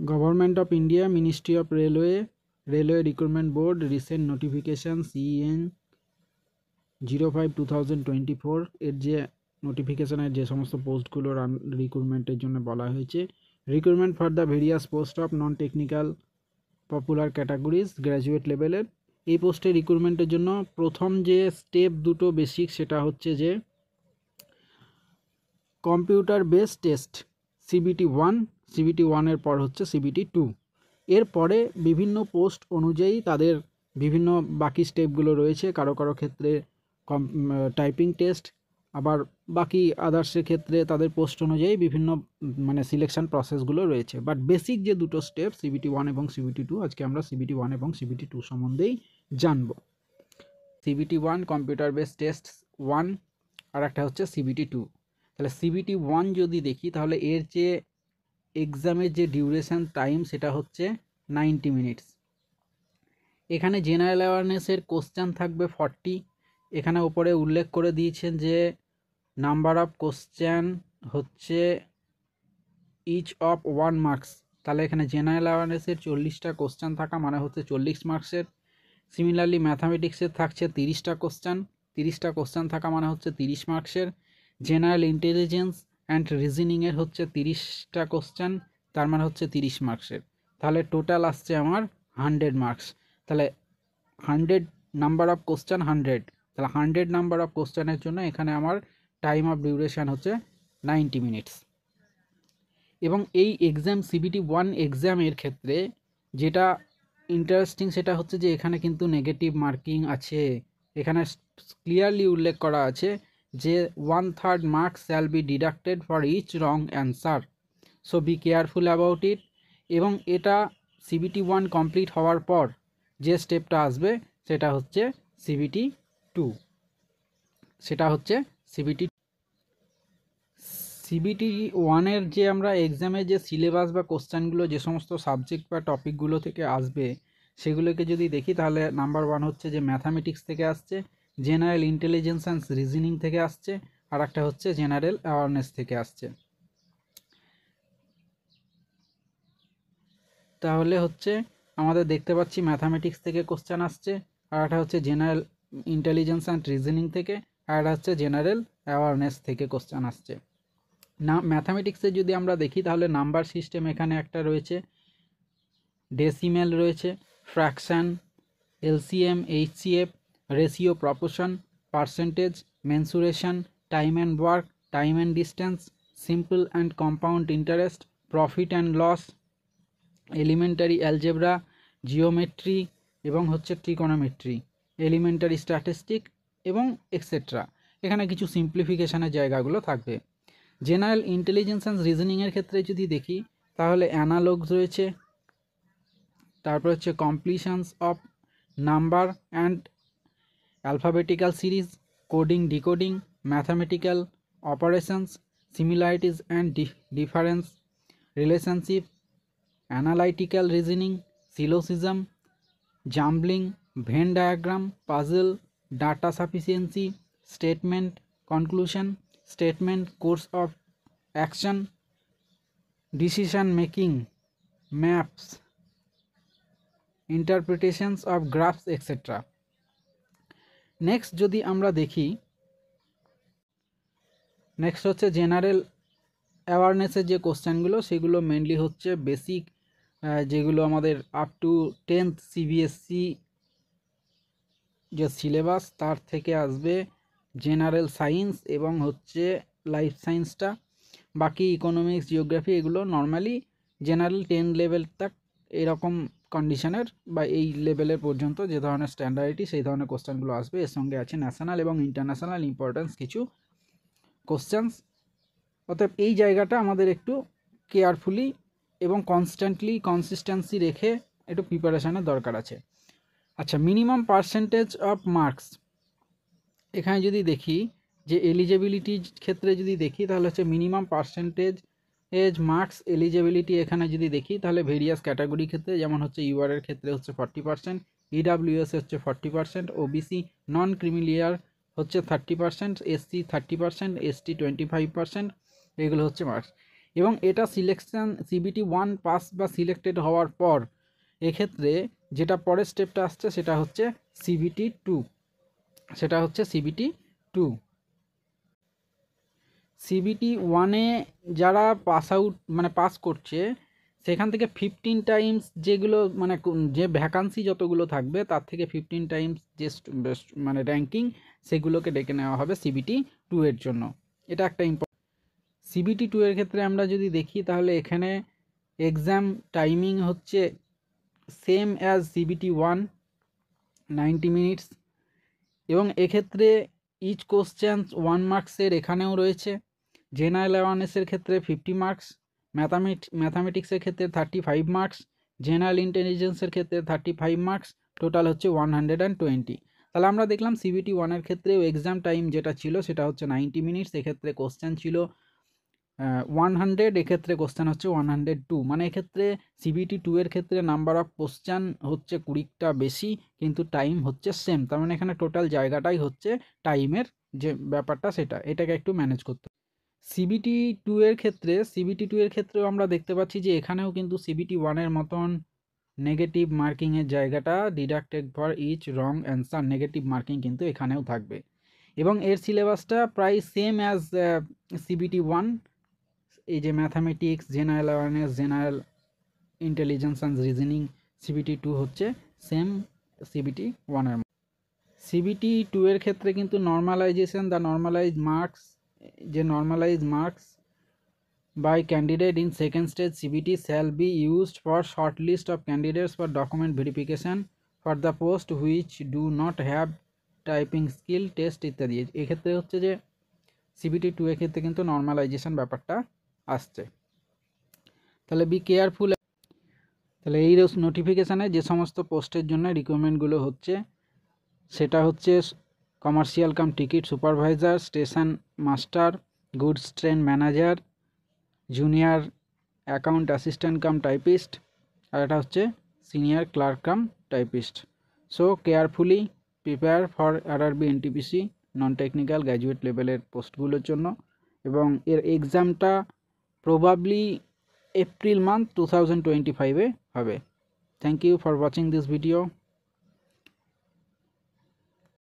Government of India, Ministry of Railway, Railway Recruitment Board, recent notification CN 05/2024 এর যে নোটিফিকেশনের যে সমস্ত পোস্টগুলোর রিক্রুটমেন্টের জন্য বলা হয়েছে, recruitment for the various post of non technical popular categories graduate লেভেলের এই পোস্টে রিক্রুটমেন্টের জন্য প্রথম যে স্টেপ দুটো বেসিক সেটা হচ্ছে যে কম্পিউটার বেসড টেস্ট CBT 1 এর পর হচ্ছে CBT 2। এরপরে বিভিন্ন পোস্ট অনুযায়ী তাদের বিভিন্ন বাকি স্টেপগুলো রয়েছে। কারো কারো ক্ষেত্রে টাইপিং টেস্ট, আবার বাকি আদার্সের ক্ষেত্রে তাদের পোস্ট অনুযায়ী বিভিন্ন সিলেকশন প্রসেসগুলো রয়েছে। বাট বেসিক যে দুটো স্টেপ CBT 1 এবং CBT 2, আজকে আমরা CBT 1 এবং CBT 2 সম্বন্ধেই জানব। CBT 1 কম্পিউটার বেসড টেস্ট 1, আর একটা হচ্ছে CBT 2। তাহলে CBT 1 যদি দেখি তাহলে এর যে এক্সামের যে ডিউরেশন টাইম সেটা হচ্ছে 90 মিনিটস। এখানে জেনারেল অ্যাওয়ারনেসের কোশ্চেন থাকবে 40। এখানে উপরে উল্লেখ করে দিয়েছেন যে নাম্বার অফ কোশ্চেন হচ্ছে ইচ অফ 1 মার্কস। তাহলে এখানে জেনারেল অ্যাওয়ারনেসের 40টা কোশ্চেন থাকা মানে হচ্ছে 40 মার্কসের। সিমিলারলি ম্যাথামেটিক্সের থাকছে 30টা কোশ্চেন, 30টা কোশ্চেন থাকা মানে হচ্ছে 30 মার্কসের। জেনারেল ইন্টেলিজেন্স অ্যান্ড রিজনিংয়ের হচ্ছে 30টা কোশ্চেন, তার মানে হচ্ছে 30 মার্কসের। তাহলে টোটাল আসছে আমার 100 মার্কস। তাহলে 100 নাম্বার অফ কোশ্চেন 100, তাহলে 100 নাম্বার অফ কোশ্চেনের জন্য এখানে আমার টাইম অফ ডিউরেশন হচ্ছে 90 মিনিটস। এবং এই এক্সাম CBT 1 এক্সামের ক্ষেত্রে যেটা ইন্টারেস্টিং সেটা হচ্ছে যে এখানে কিন্তু নেগেটিভ মার্কিং আছে। এখানে ক্লিয়ারলি উল্লেখ করা আছে যে 1/3 marks shall be deducted for each wrong answer, so be careful about it. এবং এটা CBT 1 কমপ্লিট হওয়ার পর যে স্টেপটা আসবে সেটা হচ্ছে CBT 2, সেটা হচ্ছে CBT 1 এর যে আমরা এক্সামে যে সিলেবাস বা কোশ্চেনগুলো যে সমস্ত সাবজেক্ট বা টপিকগুলো থেকে আসবে সেগুলোকে যদি দেখি তাহলে নাম্বার 1 হচ্ছে যে ম্যাথামেটিক্স থেকে আসছে, জেনারেল ইন্টেলিজেন্স অ্যান্ড রিজনিং থেকে আসছে, আর একটা হচ্ছে জেনারেল অ্যাওয়ারনেস থেকে আসছে। তাহলে হচ্ছে আমাদের দেখতে পাচ্ছি ম্যাথামেটিক্স থেকে কোশ্চেন আসছে, আর একটা হচ্ছে জেনারেল ইন্টেলিজেন্স অ্যান্ড রিজনিং থেকে, আর একটা হচ্ছে জেনারেল অ্যাওয়ারনেস থেকে কোশ্চেন আসছে। না ম্যাথামেটিক্সে যদি আমরা দেখি তাহলে নাম্বার সিস্টেম এখানে একটা রয়েছে, ডেসিমেল রয়েছে, fraction, LCM, HCF, ratio, proportion, percentage, mensuration, time and work, time and distance, simple and compound interest, profit and loss, elementary algebra, geometry এবং হচ্ছে ট্রিকোনোমেট্রি, এলিমেন্টারি স্ট্যাটিস্টিক এবং এক্সেট্রা। এখানে কিছু সিম্পলিফিকেশনের জায়গাগুলো থাকবে। জেনারেল ইন্টেলিজেন্স অ্যান্ড রিজনিংয়ের ক্ষেত্রে যদি দেখি তাহলে অ্যানালগস রয়েছে, তারপর হচ্ছে completions of number and alphabetical series, coding decoding, mathematical operations, similarities and difference, relationship, analytical reasoning, syllogism, jumbling, Venn diagram, puzzle, data sufficiency, statement, conclusion, statement, course of action, decision making, maps, interpretations of graphs etcetera. Next যদি আমরা দেখি, next হচ্ছে general অ্যাওয়ারনেসের যে কোশ্চেনগুলো সেগুলো mainly হচ্ছে basic যেগুলো আমাদের আপ টু 10th CBSE যে সিলেবাস তার থেকে আসবে জেনারেল সায়েন্স এবং হচ্ছে লাইফ সায়েন্সটা। বাকি ইকোনমিক্স, জিওগ্রাফি এগুলো নর্মালি জেনারেল 10 লেভেল তক এরকম কন্ডিশনের বা এই লেভেলের পর্যন্ত যে ধরনের স্ট্যান্ডার্ডিটি সেই ধরনের কোশ্চেনগুলো আসবে। এর সঙ্গে আছে ন্যাশনাল এবং ইন্টারন্যাশনাল ইম্পর্টেন্স কিছু কোশ্চেন্স। অতএব এই জায়গাটা আমাদের একটু কেয়ারফুলি এবং কনসিস্টেন্সি রেখে একটু প্রিপারেশানের দরকার আছে। আচ্ছা, মিনিমাম পার্সেন্টেজ অফ মার্কস এখানে যদি দেখি যে এলিজিবিলিটির ক্ষেত্রে যদি দেখি তাহলে হচ্ছে মিনিমাম পার্সেন্টেজ মার্কস এলিজিবিলিটি এখানে যদি দেখি তাহলে ভেরিয়াস ক্যাটাগরি ক্ষেত্রে যেমন হচ্ছে UR এর ক্ষেত্রে হচ্ছে 40%, EWS হচ্ছে 40%, OBC নন ক্রিমিলিয়ার হচ্ছে 30%, SC 30%, ST 25%, এগুলো হচ্ছে মার্কস। এবং এটা সিলেকশন CBT 1 পাস বা সিলেক্টেড হওয়ার পর এক্ষেত্রে যেটা পরের স্টেপটা আসছে সেটা হচ্ছে CBT 2। CBT 1-এ যারা পাস করছে সেখান থেকে 15 টাইমস যেগুলো যে ভ্যাকান্সি যতগুলো থাকবে তার থেকে 15 টাইমস যে র্যাঙ্কিং সেগুলোকে ডেকে নেওয়া হবে CBT 2 এর জন্য। এটা একটা CBT 2 এর ক্ষেত্রে আমরা যদি দেখি তাহলে এখানে এক্সাম টাইমিং হচ্ছে সেম অ্যাজ CBT 1, 90 মিনিটস, এবং এক্ষেত্রে ইচ কোশ্চেন 1 মার্কসের এখানেও রয়েছে। জেনারেল অ্যাওয়ারনেসের ক্ষেত্রে 50 মার্কস, ম্যাথামেটিক্সের ক্ষেত্রে 35 মার্কস, জেনারেল ইন্টেলিজেন্সের ক্ষেত্রে 35 মার্কস, টোটাল হচ্ছে 120। তাহলে আমরা দেখলাম CBT 1-এর ক্ষেত্রেও এক্সাম টাইম যেটা ছিল সেটা হচ্ছে 90 মিনিটস, এক্ষেত্রে কোশ্চেন ছিল 100, এক্ষেত্রে কোশ্চেন হচ্ছে 102। মানে এক্ষেত্রে CBT 2 এর ক্ষেত্রে নাম্বার অফ কোশ্চেন হচ্ছে 20টা বেশি, কিন্তু টাইম হচ্ছে সেম। তার মানে এখানে টোটাল জায়গাটাই হচ্ছে টাইমের যে ব্যাপারটা এটাকে একটু ম্যানেজ করতে। CBT 2 এর ক্ষেত্রেও আমরা দেখতে পাচ্ছি যে এখানেও কিন্তু CBT 1-এর মতন নেগেটিভ মার্কিংয়ের জায়গাটা deducted for each wrong answer, negative marking কিন্তু এখানেও থাকবে। এবং এর সিলেবাসটা প্রায় সেম অ্যাজ CBT 1। এই যে mathematics, general awareness, general intelligence and reasoning, CBT 2 হচ্ছে সেম CBT 1-এর। CBT 2 এর ক্ষেত্রে কিন্তু normalization normalize marks by candidate in second stage CBT shall be used for short list of candidates for document verification for the post which do not have typing skill test ইত্যাদি। এক্ষেত্রে হচ্ছে যে CBT 2 এর ক্ষেত্রে কিন্তু normalisation ব্যাপারটা আসছে। তাহলে বি কেয়ারফুল। তাহলে এই নোটিফিকেশানে যে সমস্ত পোস্টের জন্য রিকোয়ারমেন্টগুলো হচ্ছে সেটা হচ্ছে commercial cum ticket supervisor, station master, goods train manager, junior account assistant cum typist, আর এটা হচ্ছে senior clerk cum typist. So carefully prepare for RRB NTPC non technical graduate লেভেলের পোস্টগুলোর জন্য, এবং এর এক্সামটা প্রবাবলি এপ্রিল মান্থ 2025-এ হবে। Thank you for watching this video.